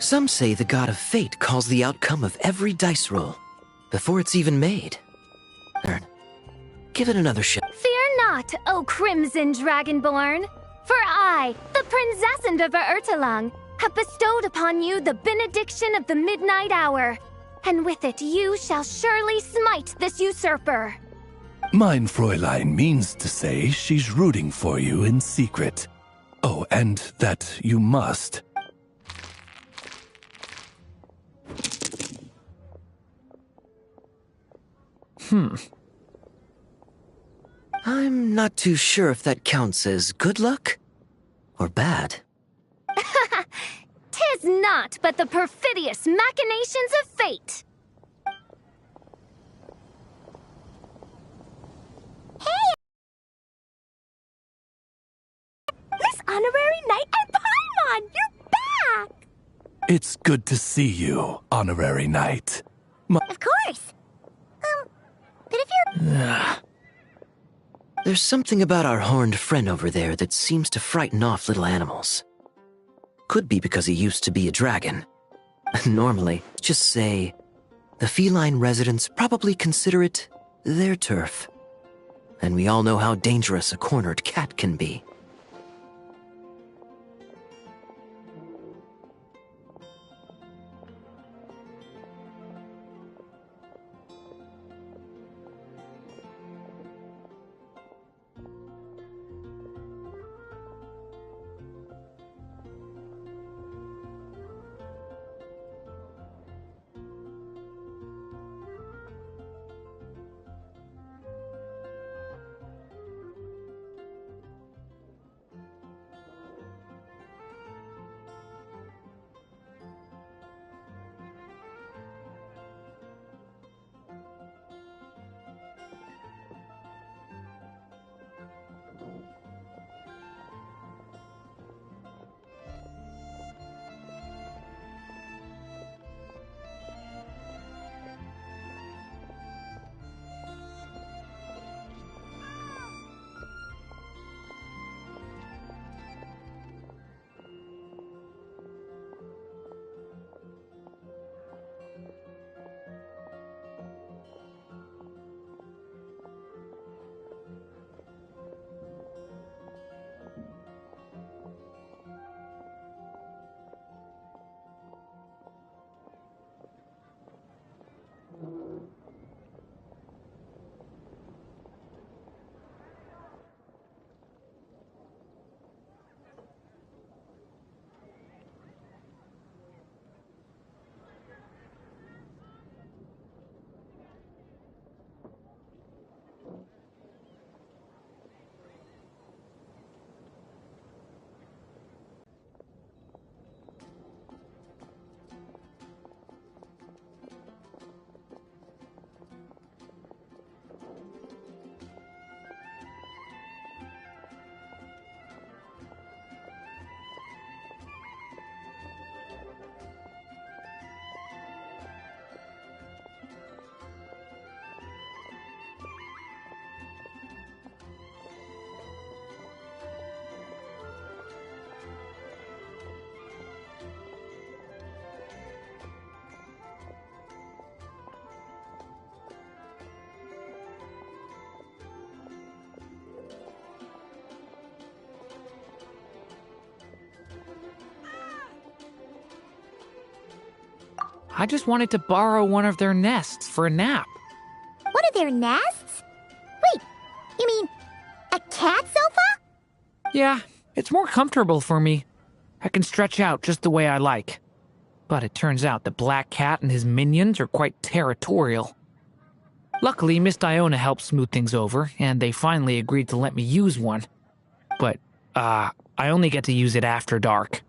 Some say the god of fate calls the outcome of every dice roll before it's even made. Give it another shot. Fear not, O Crimson Dragonborn, for I, the Princess of Ertelung, have bestowed upon you the benediction of the midnight hour, and with it you shall surely smite this usurper. Mein Fräulein means to say she's rooting for you in secret. Oh, and that you must. I'm not too sure if that counts as good luck or bad. Tis not but the perfidious machinations of fate. Hey! This honorary knight at Paimon! You're back! It's good to see you, honorary knight. Of course. But if you're... There's something about our horned friend over there that seems to frighten off little animals. Could be because he used to be a dragon. Normally, just say, the feline residents probably consider it their turf. And we all know how dangerous a cornered cat can be. I just wanted to borrow one of their nests for a nap. One of their nests? Wait, you mean a cat sofa? Yeah, it's more comfortable for me. I can stretch out just the way I like. But it turns out the Black Cat and his minions are quite territorial. Luckily, Miss Diona helped smooth things over, and they finally agreed to let me use one. But, I only get to use it after dark.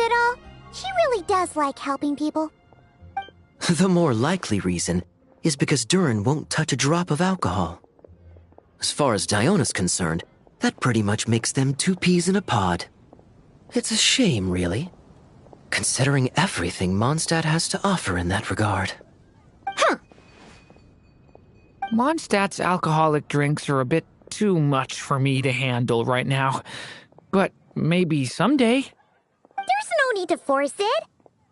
it all, she really does like helping people. The more likely reason is because Durin won't touch a drop of alcohol. As far as Diona's concerned, that pretty much makes them two peas in a pod. It's a shame, really, considering everything Mondstadt has to offer in that regard. Mondstadt's alcoholic drinks are a bit too much for me to handle right now. But maybe someday. There's no need to force it.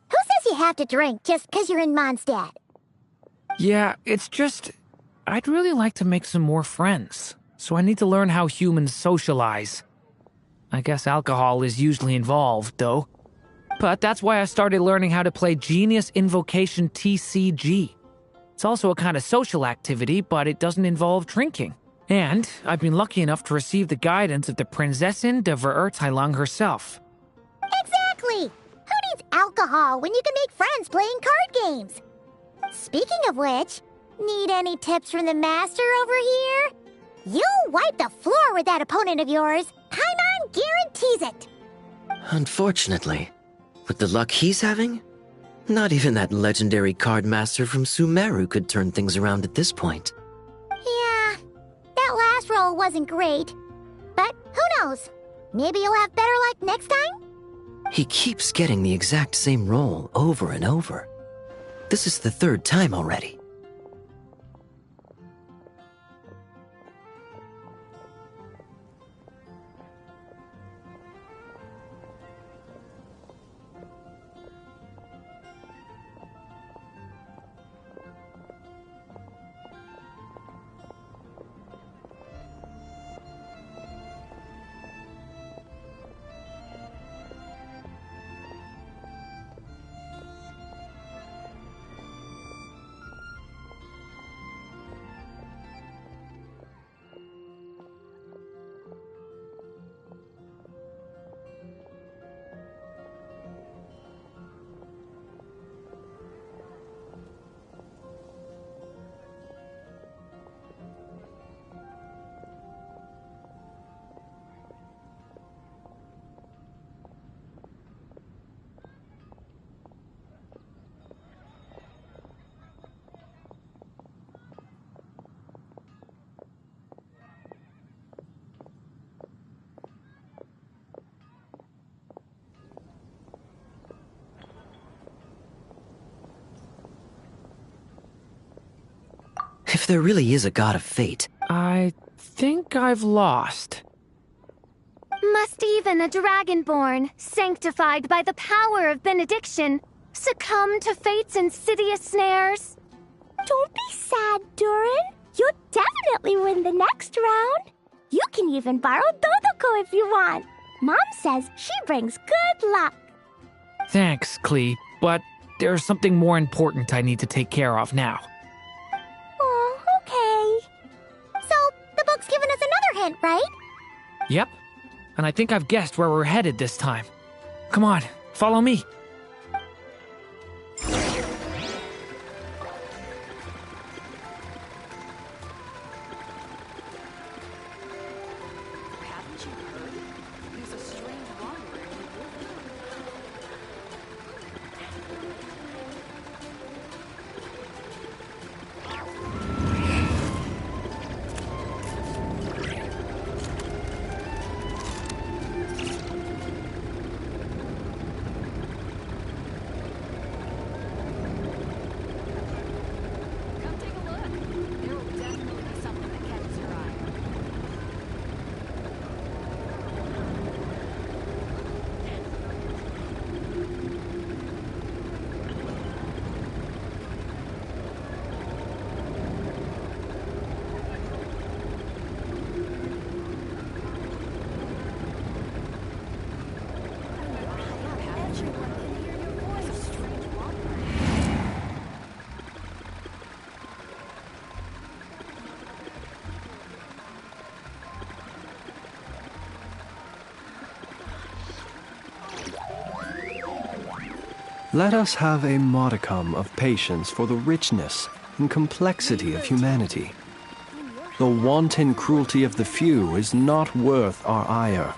Who says you have to drink just because you're in Mondstadt? Yeah, it's just... I'd really like to make some more friends, so I need to learn how humans socialize. I guess alcohol is usually involved, though. But that's why I started learning how to play Genius Invocation TCG. It's also a kind of social activity, but it doesn't involve drinking. And I've been lucky enough to receive the guidance of the Prinzessin de Verurteilung herself. Exactly! Who needs alcohol when you can make friends playing card games? Speaking of which, need any tips from the master over here? You'll wipe the floor with that opponent of yours. Paimon guarantees it. Unfortunately, with the luck he's having, not even that legendary card master from Sumeru could turn things around at this point. Yeah, that last roll wasn't great. But who knows? Maybe you'll have better luck next time? He keeps getting the exact same roll over and over. This is the third time already. If there really is a god of fate, I think I've lost. Must even a dragonborn, sanctified by the power of benediction, succumb to fate's insidious snares? Don't be sad, Durin. You'll definitely win the next round. You can even borrow Dodoko if you want. Mom says she brings good luck. Thanks, Klee, but there's something more important I need to take care of now. Oh, okay. So, the book's given us another hint, right? Yep, and I think I've guessed where we're headed this time. Come on, follow me. Let us have a modicum of patience for the richness and complexity of humanity. The wanton cruelty of the few is not worth our ire.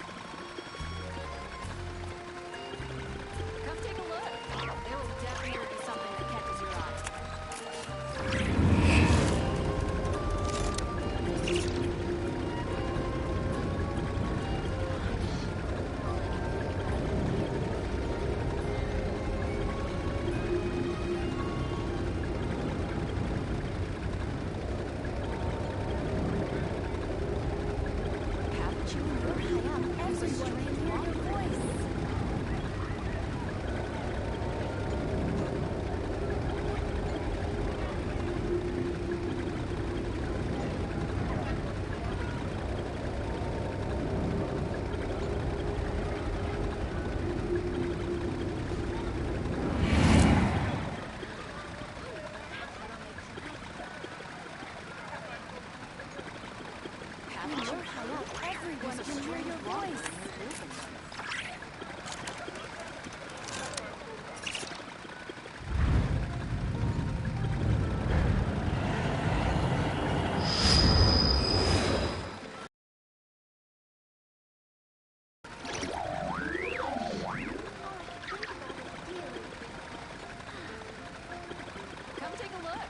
Come take a look.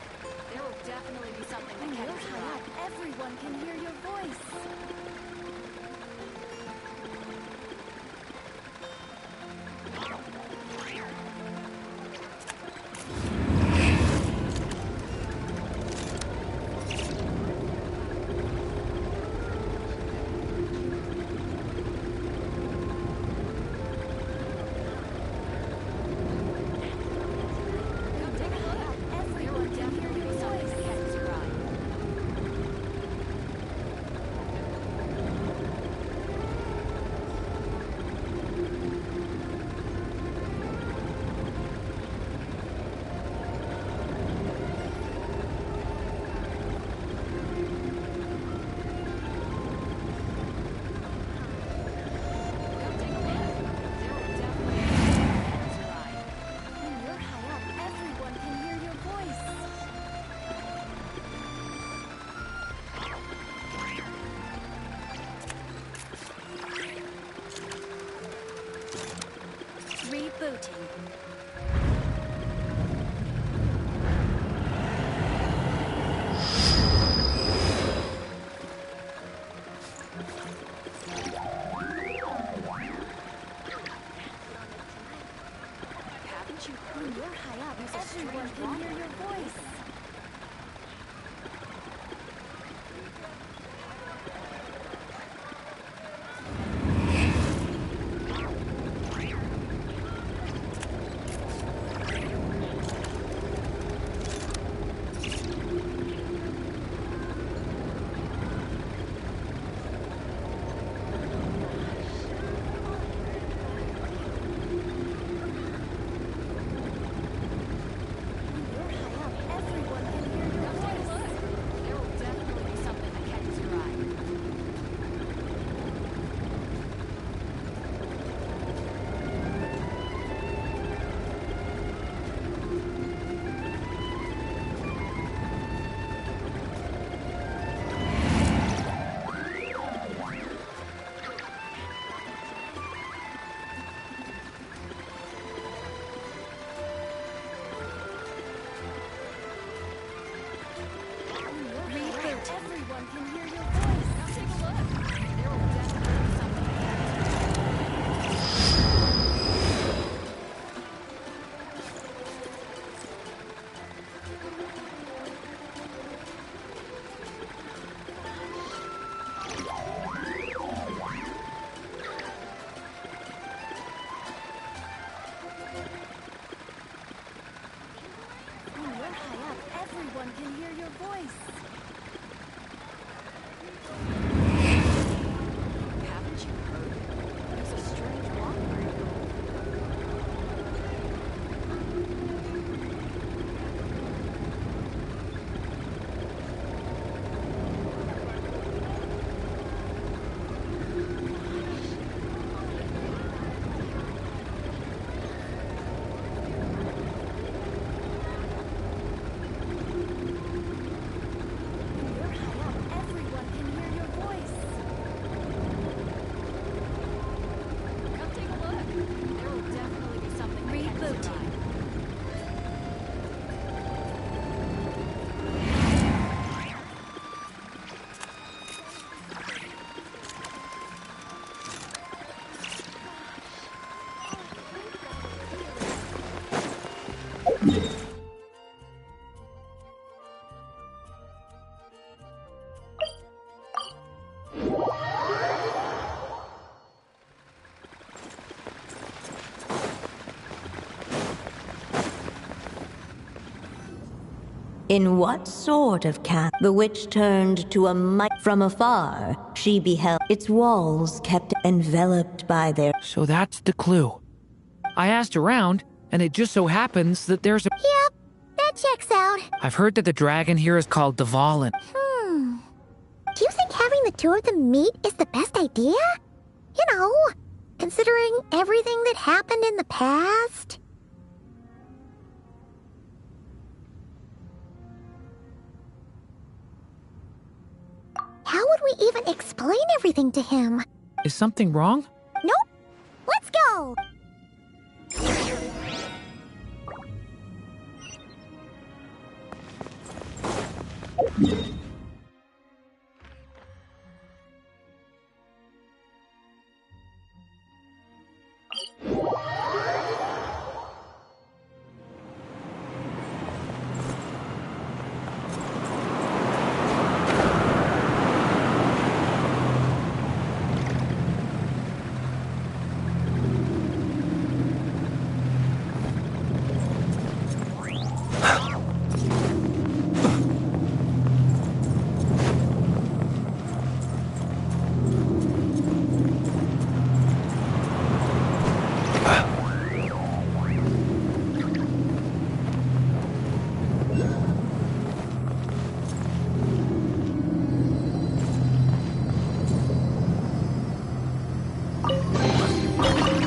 There will definitely be something that catches your eye. Everyone can hear your voice. In what sort of castle? The witch turned to a might. From afar, she beheld its walls kept enveloped by their. So that's the clue. I asked around, and it just so happens that there's a. Yep, that checks out. I've heard that the dragon here is called Dvalin. Do you think having the two of them meet is the best idea? You know, considering everything that happened in the past? How would we even explain everything to him? Is something wrong? Nope. Let's go!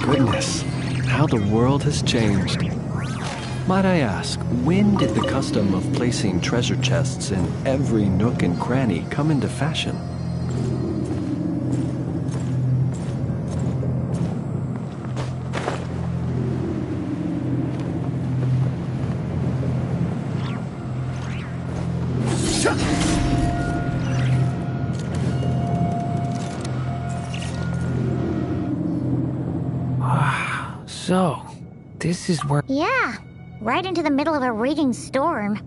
Goodness, how the world has changed. Might I ask, when did the custom of placing treasure chests in every nook and cranny come into fashion? So, this is where. Yeah, right into the middle of a raging storm.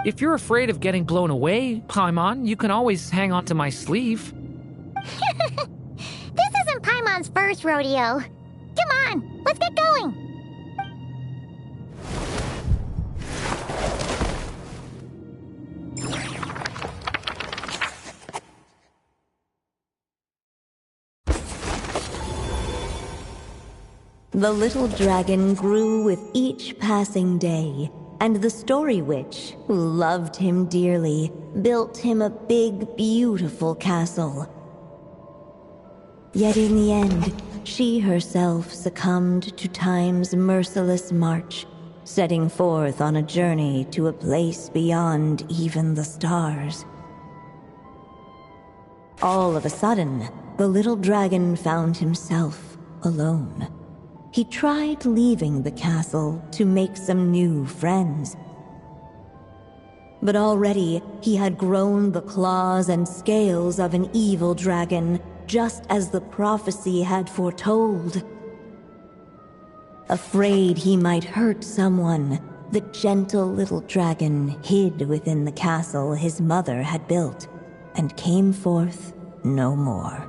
If you're afraid of getting blown away, Paimon, you can always hang on to my sleeve. This isn't Paimon's first rodeo. Come on, let's get going. The little dragon grew with each passing day, and the story witch, who loved him dearly, built him a big, beautiful castle. Yet in the end, she herself succumbed to time's merciless march, setting forth on a journey to a place beyond even the stars. All of a sudden, the little dragon found himself alone. He tried leaving the castle to make some new friends. But already he had grown the claws and scales of an evil dragon, just as the prophecy had foretold. Afraid he might hurt someone, the gentle little dragon hid within the castle his mother had built, and came forth no more.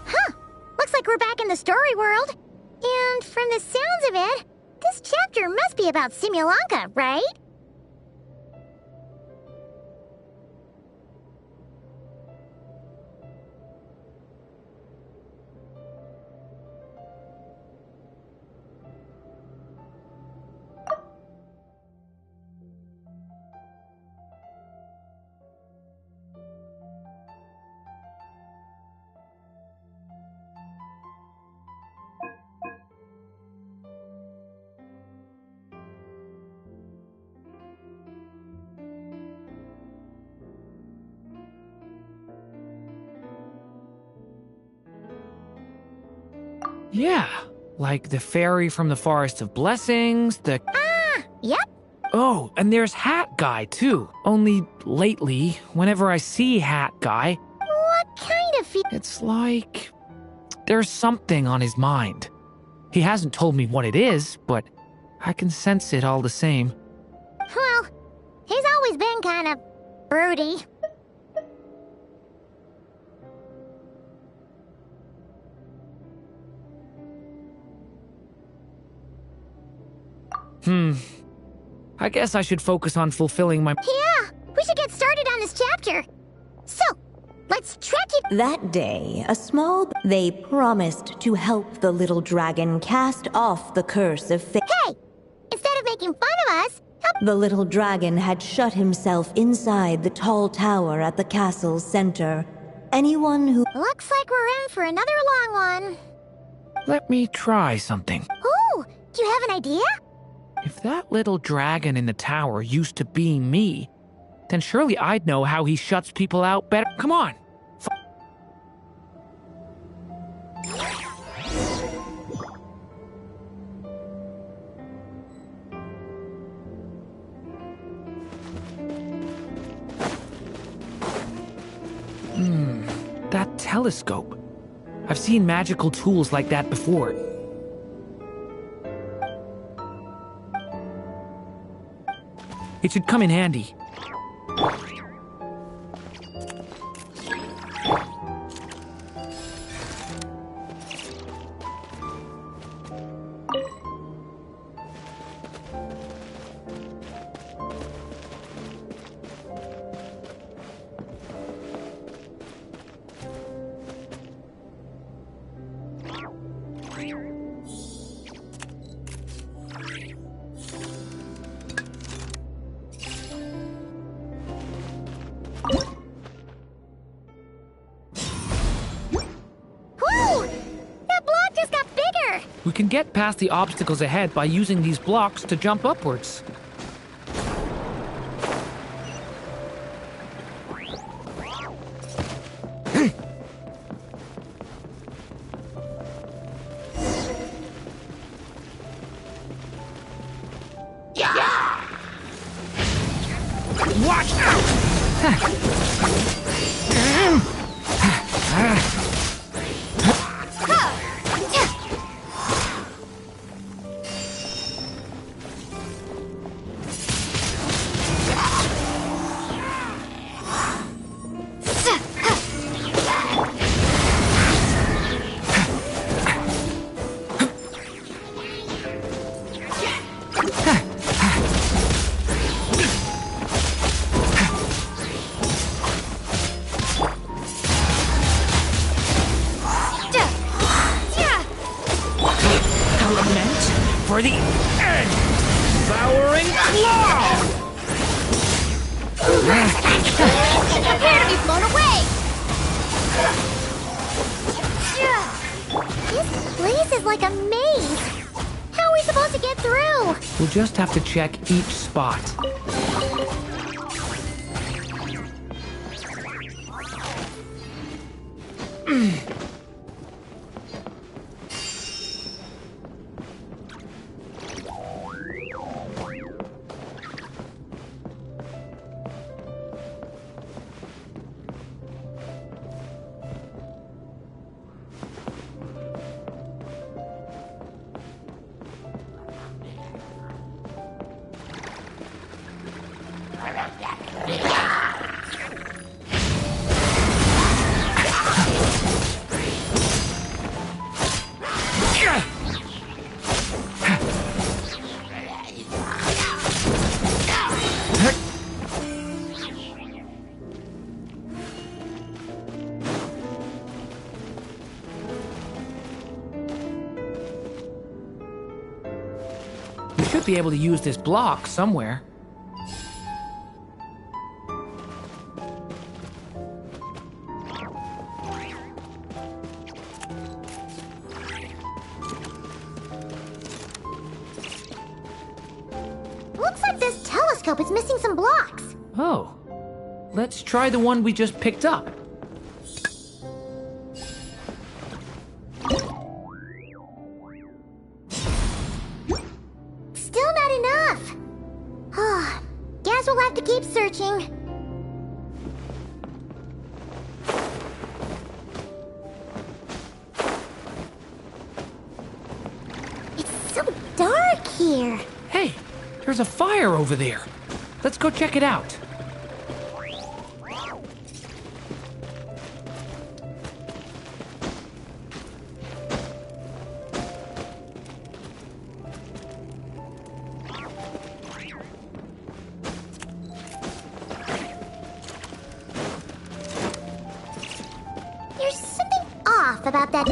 Huh. Looks like we're back in the story world. And from the sounds of it, this chapter must be about Simulanka, right? Yeah, like the fairy from the Forest of Blessings, the... Ah, yep. Oh, and there's Hat Guy, too. Only lately, whenever I see Hat Guy, What kind of it's like there's something on his mind. He hasn't told me what it is, but I can sense it all the same. Well, he's always been kind of broody. I guess I should focus on fulfilling my... Yeah, we should get started on this chapter. So, let's track it. That day, they promised to help the little dragon cast off the curse of fate. Hey, instead of making fun of us, help. The little dragon had shut himself inside the tall tower at the castle's center. Anyone who... Looks like we're in for another long one. Let me try something. Ooh, do you have an idea? If that little dragon in the tower used to be me, then surely I'd know how he shuts people out better. Come on. That telescope. I've seen magical tools like that before. It should come in handy. We can get past the obstacles ahead by using these blocks to jump upwards. Watch out! For the end! Devouring claw! Prepare to be blown away! This place is like a maze. How are we supposed to get through? We'll just have to check each spot. should be able to use this block somewhere. Looks like this telescope is missing some blocks. Oh. Let's try the one we just picked up. Still not enough. Guess we'll have to keep searching. It's so dark here. Hey, there's a fire over there. Let's go check it out. There's something off about that.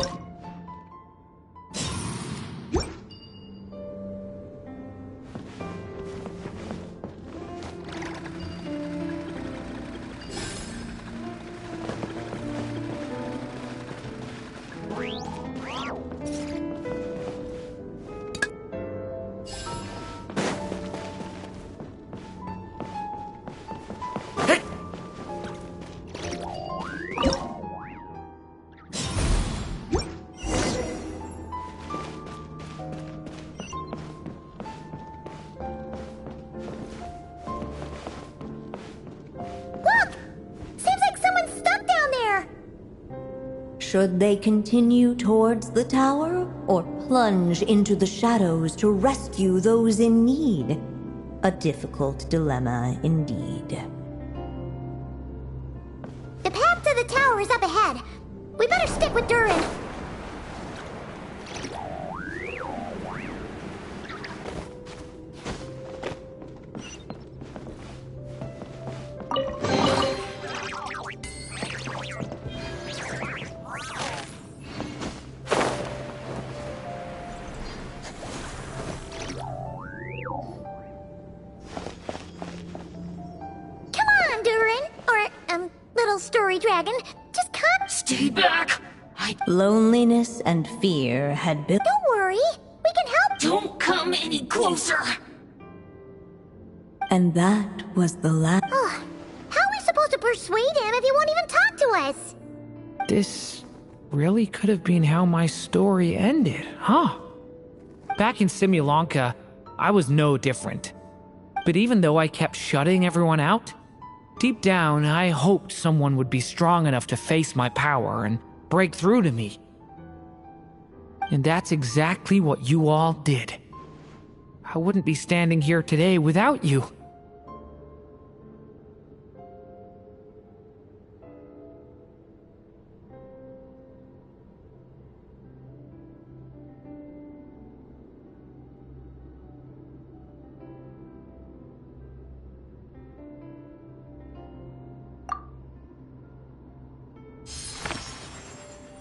Look! Seems like someone's stuck down there. Should they continue towards the tower or plunge into the shadows to rescue those in need? A difficult dilemma indeed. The path to the tower is up ahead. We better stick with Durin. Come on, Durin. Or, little story dragon. Just come. Stay back! Loneliness and fear had built. Don't worry. We can help. Don't come any closer! And that was the last. How are we supposed to persuade him if he won't even talk to us? This really could have been how my story ended, huh? Back in Simulanka, I was no different. But even though I kept shutting everyone out, deep down I hoped someone would be strong enough to face my power and break through to me. And that's exactly what you all did. I wouldn't be standing here today without you.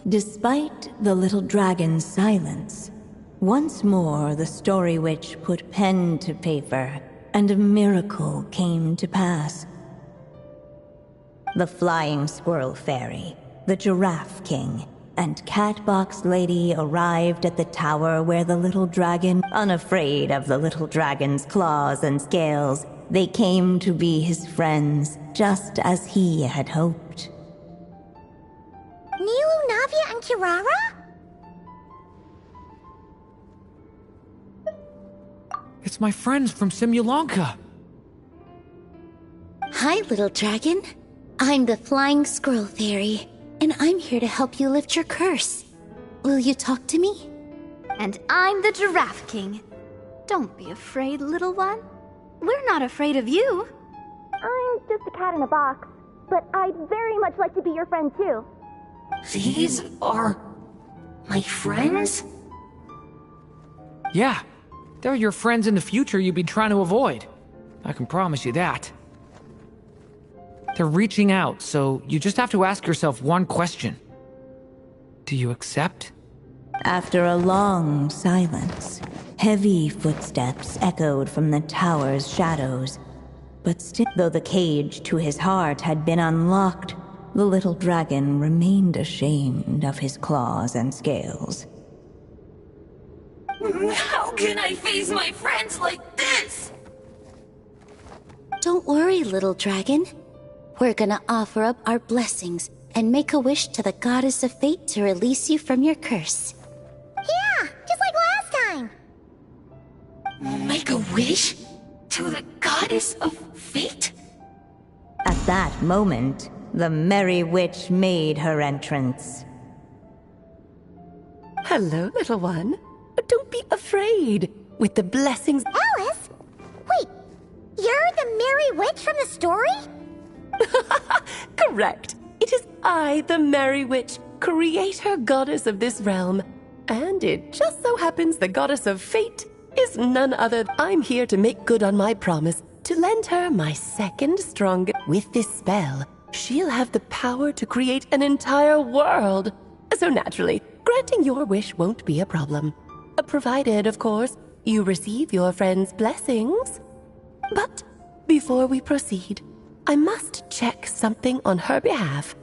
Despite the little dragon's silence, once more the story witch put pen to paper, and a miracle came to pass. The flying squirrel fairy, the giraffe king, and Catbox Lady arrived at the tower where the little dragon, unafraid of the little dragon's claws and scales, they came to be his friends, just as he had hoped. Nilu, Navia, and Kirara? It's my friends from Simulanka. Hi, little dragon. I'm the Flying Squirrel Fairy, and I'm here to help you lift your curse. Will you talk to me? And I'm the Giraffe King. Don't be afraid, little one. We're not afraid of you. I'm just a cat in a box, but I'd very much like to be your friend too. These are my friends? Yeah, they're your friends in the future you've been trying to avoid. I can promise you that. They're reaching out, so you just have to ask yourself one question. Do you accept? After a long silence, Heavy footsteps echoed from the tower's shadows. But still, though the cage to his heart had been unlocked, the little dragon remained ashamed of his claws and scales. How can I face my friends like this? Don't worry, little dragon. We're gonna offer up our blessings and make a wish to the goddess of fate to release you from your curse. Yeah, just like last time. Make a wish? To the goddess of fate? At that moment, the merry witch made her entrance. Hello, little one. Don't be afraid. With the blessings... Alice? Wait, you're the Merry Witch from the story? Correct. It is I, the Merry Witch, creator goddess of this realm. And it just so happens the goddess of fate is none other. I'm here to make good on my promise to lend her my second strongest. With this spell, she'll have the power to create an entire world. So naturally, granting your wish won't be a problem. Provided, of course, you receive your friend's blessings. But before we proceed, I must check something on her behalf.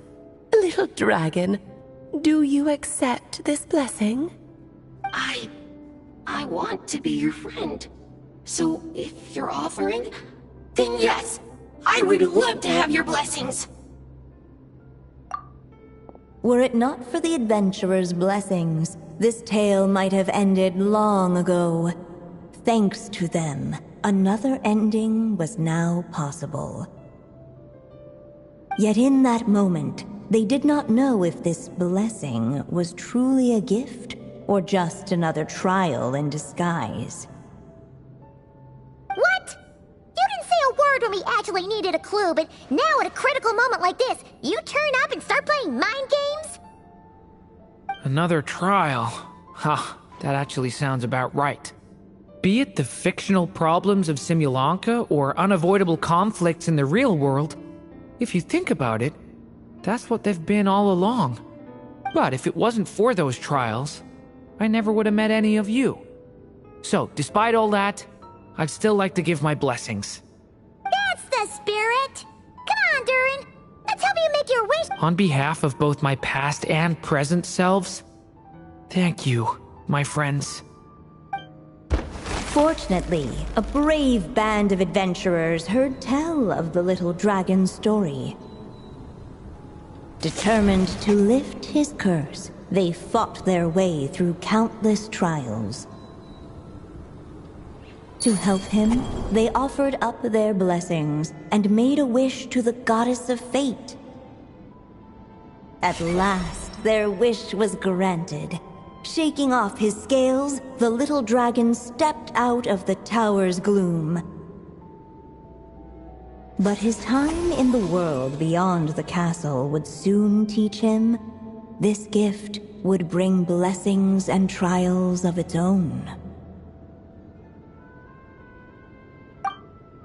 Little dragon, do you accept this blessing? I want to be your friend. So if you're offering, then yes, I would love to have your blessings. Were it not for the adventurer's blessings, this tale might have ended long ago. Thanks to them, another ending was now possible. Yet in that moment, they did not know if this blessing was truly a gift or just another trial in disguise. What? You didn't say a word when we actually needed a clue, but now at a critical moment like this, you turn up and start playing mind games? Another trial. That actually sounds about right. Be it the fictional problems of Simulanka or unavoidable conflicts in the real world, if you think about it, that's what they've been all along. But if it wasn't for those trials, I never would have met any of you. So, despite all that, I'd still like to give my blessings. That's the spirit! Come on, Durin! Let's help you make your wish! On behalf of both my past and present selves, thank you, my friends. Fortunately, a brave band of adventurers heard tell of the little dragon's story. Determined to lift his curse, they fought their way through countless trials. To help him, they offered up their blessings and made a wish to the goddess of fate. At last, their wish was granted. Shaking off his scales, the little dragon stepped out of the tower's gloom. But his time in the world beyond the castle would soon teach him this gift would bring blessings and trials of its own.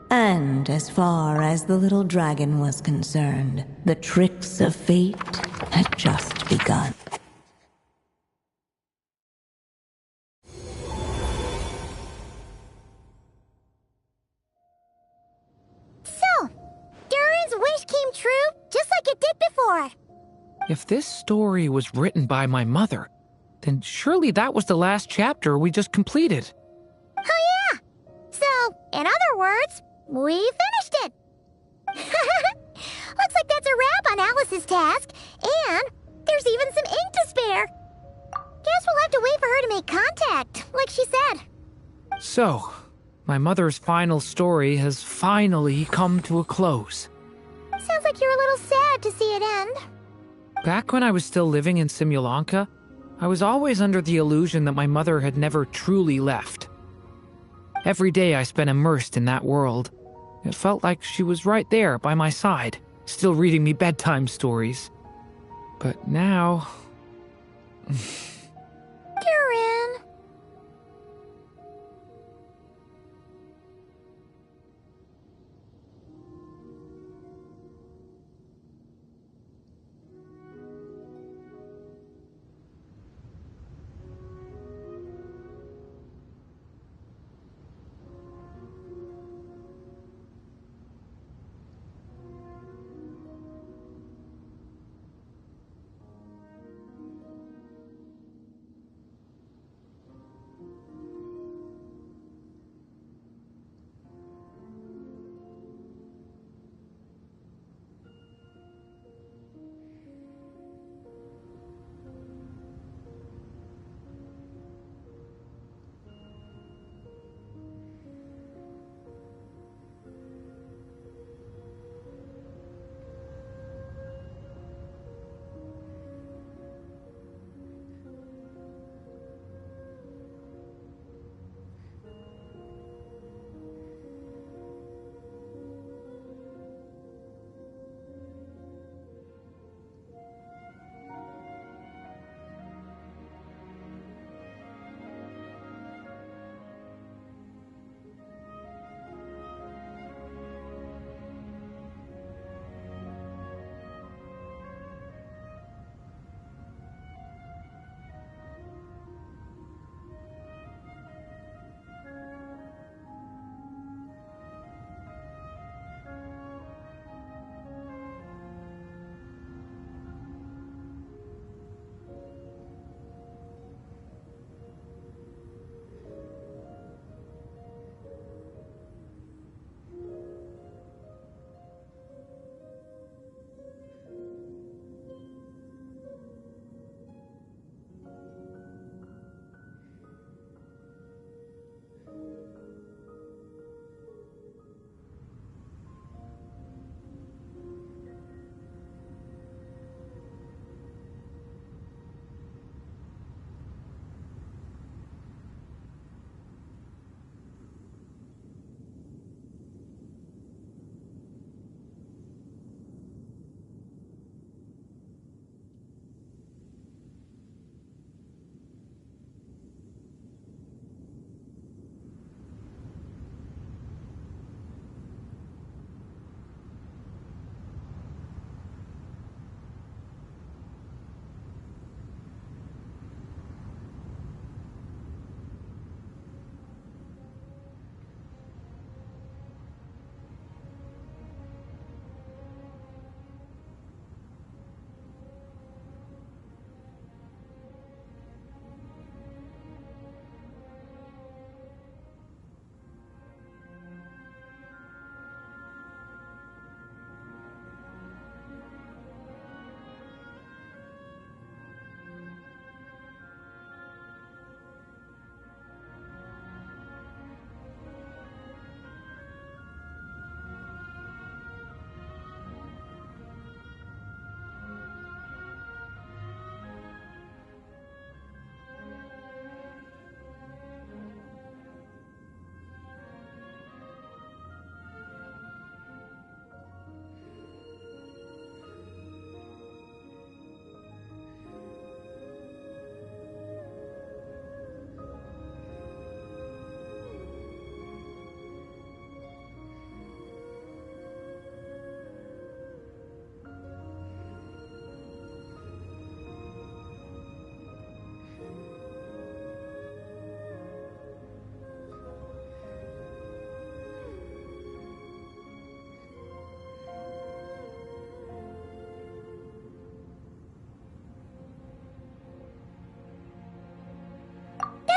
And as far as the little dragon was concerned, the tricks of fate had just begun. So, Durin's wish came true, just like it did before. If this story was written by my mother, then surely that was the last chapter we just completed. Oh yeah! So, in other words, we finished it! Looks like that's a wrap on Alice's task, and there's even some ink to spare. Guess we'll have to wait for her to make contact, like she said. So, my mother's final story has finally come to a close. Sounds like you're a little sad to see it end. Back when I was still living in Simulanka, I was always under the illusion that my mother had never truly left. Every day I spent immersed in that world. It felt like she was right there by my side, still reading me bedtime stories. But now... Durin.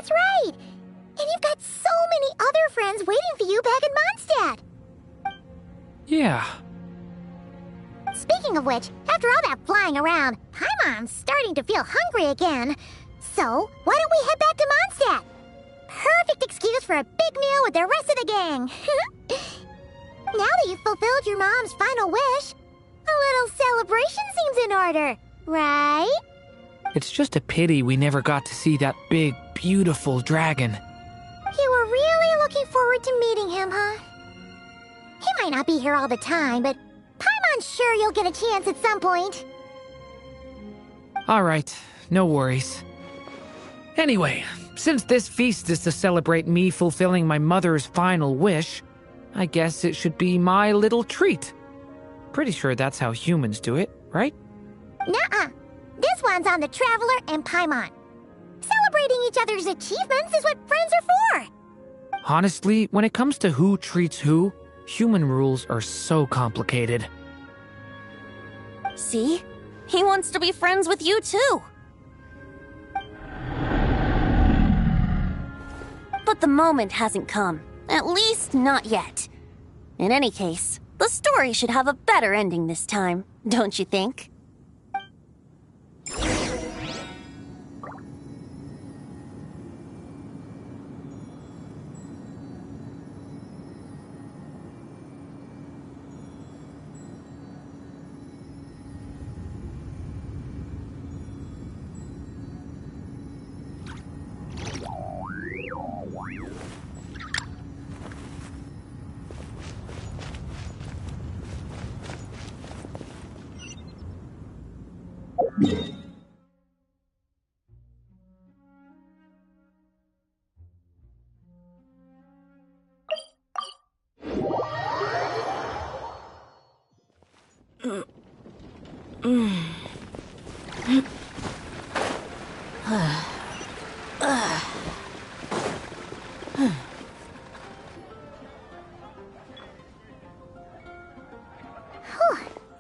That's right! And you've got so many other friends waiting for you back in Mondstadt! Yeah. Speaking of which, after all that flying around, Paimon's starting to feel hungry again. So, why don't we head back to Mondstadt? Perfect excuse for a big meal with the rest of the gang. Now that you've fulfilled your mom's final wish, a little celebration seems in order, right? It's just a pity we never got to see that big, beautiful dragon. You were really looking forward to meeting him, huh? He might not be here all the time, but Paimon's sure you'll get a chance at some point. Alright, no worries. Anyway, since this feast is to celebrate me fulfilling my mother's final wish, I guess it should be my little treat. Pretty sure that's how humans do it, right? Nuh-uh. This one's on the Traveler and Paimon. Celebrating each other's achievements is what friends are for. Honestly, when it comes to who treats who, human rules are so complicated. See? He wants to be friends with you, too. But the moment hasn't come. At least, not yet. In any case, the story should have a better ending this time, don't you think?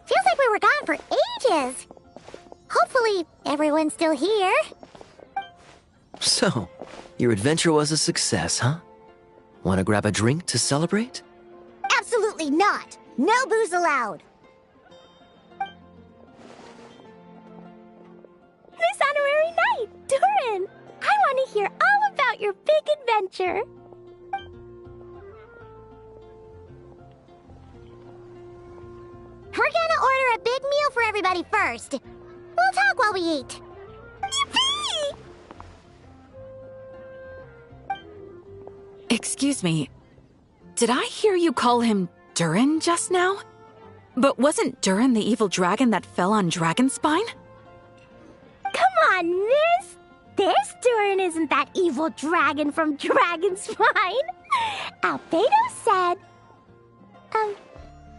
Feels like we were gone for ages. Hopefully, everyone's still here. So, your adventure was a success, huh? Want to grab a drink to celebrate? Absolutely not. No booze allowed. This honorary knight, Durin! I want to hear all about your big adventure. We're gonna order a big meal for everybody first. We'll talk while we eat. Yippee! Excuse me. Did I hear you call him Durin just now? But wasn't Durin the evil dragon that fell on Dragonspine? Come on, miss! This Durin isn't that evil dragon from Dragonspine. Albedo said...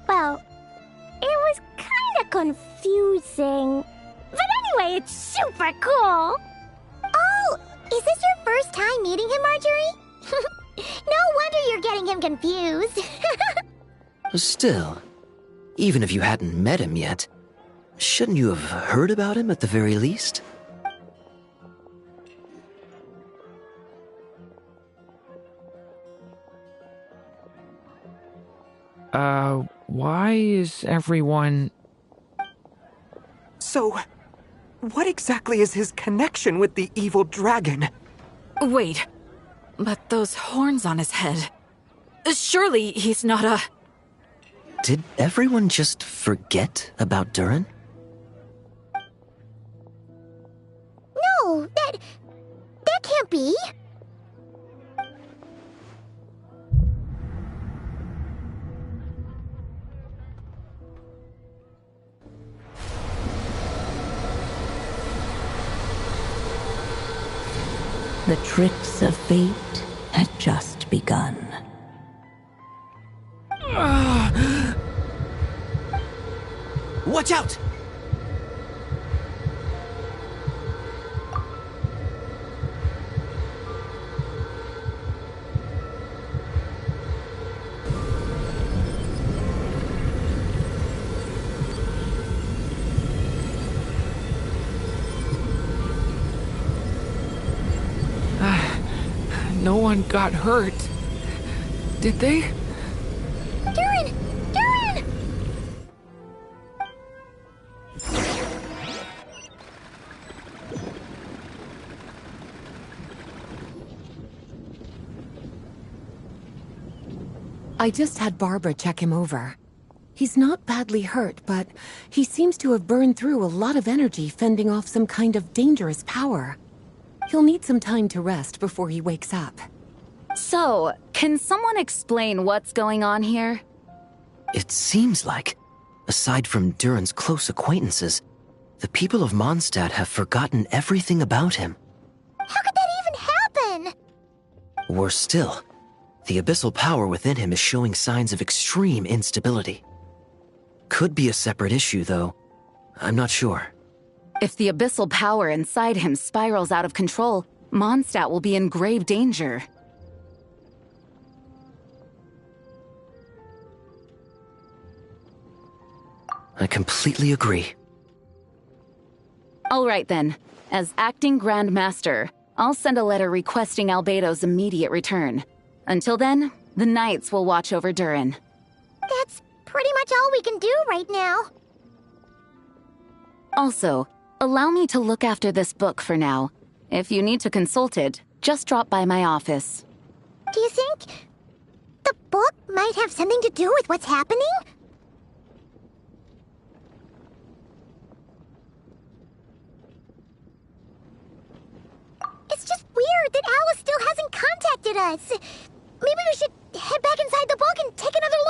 well, it was kinda confusing. But anyway, it's super cool! Oh, is this your first time meeting him, Marjorie? No wonder you're getting him confused. Still, even if you hadn't met him yet, shouldn't you have heard about him at the very least? Why is everyone... So, what exactly is his connection with the evil dragon? Wait, but those horns on his head... Surely he's not a... Did everyone just forget about Durin? No, that can't be. The tricks of fate had just begun. Watch out! no one got hurt. Did they? Durin! Durin! I just had Barbara check him over. He's not badly hurt, but he seems to have burned through a lot of energy fending off some kind of dangerous power. He'll need some time to rest before he wakes up. So, can someone explain what's going on here? It seems like, aside from Durin's close acquaintances, the people of Mondstadt have forgotten everything about him. How could that even happen? Worse still, the abyssal power within him is showing signs of extreme instability. Could be a separate issue, though. I'm not sure. If the abyssal power inside him spirals out of control, Mondstadt will be in grave danger. I completely agree. All right then. As acting Grand Master, I'll send a letter requesting Albedo's immediate return. Until then, the Knights will watch over Durin. That's pretty much all we can do right now. Also, allow me to look after this book for now. If you need to consult it, just drop by my office. Do you think the book might have something to do with what's happening? It's just weird that Alice still hasn't contacted us. Maybe we should head back inside the book and take another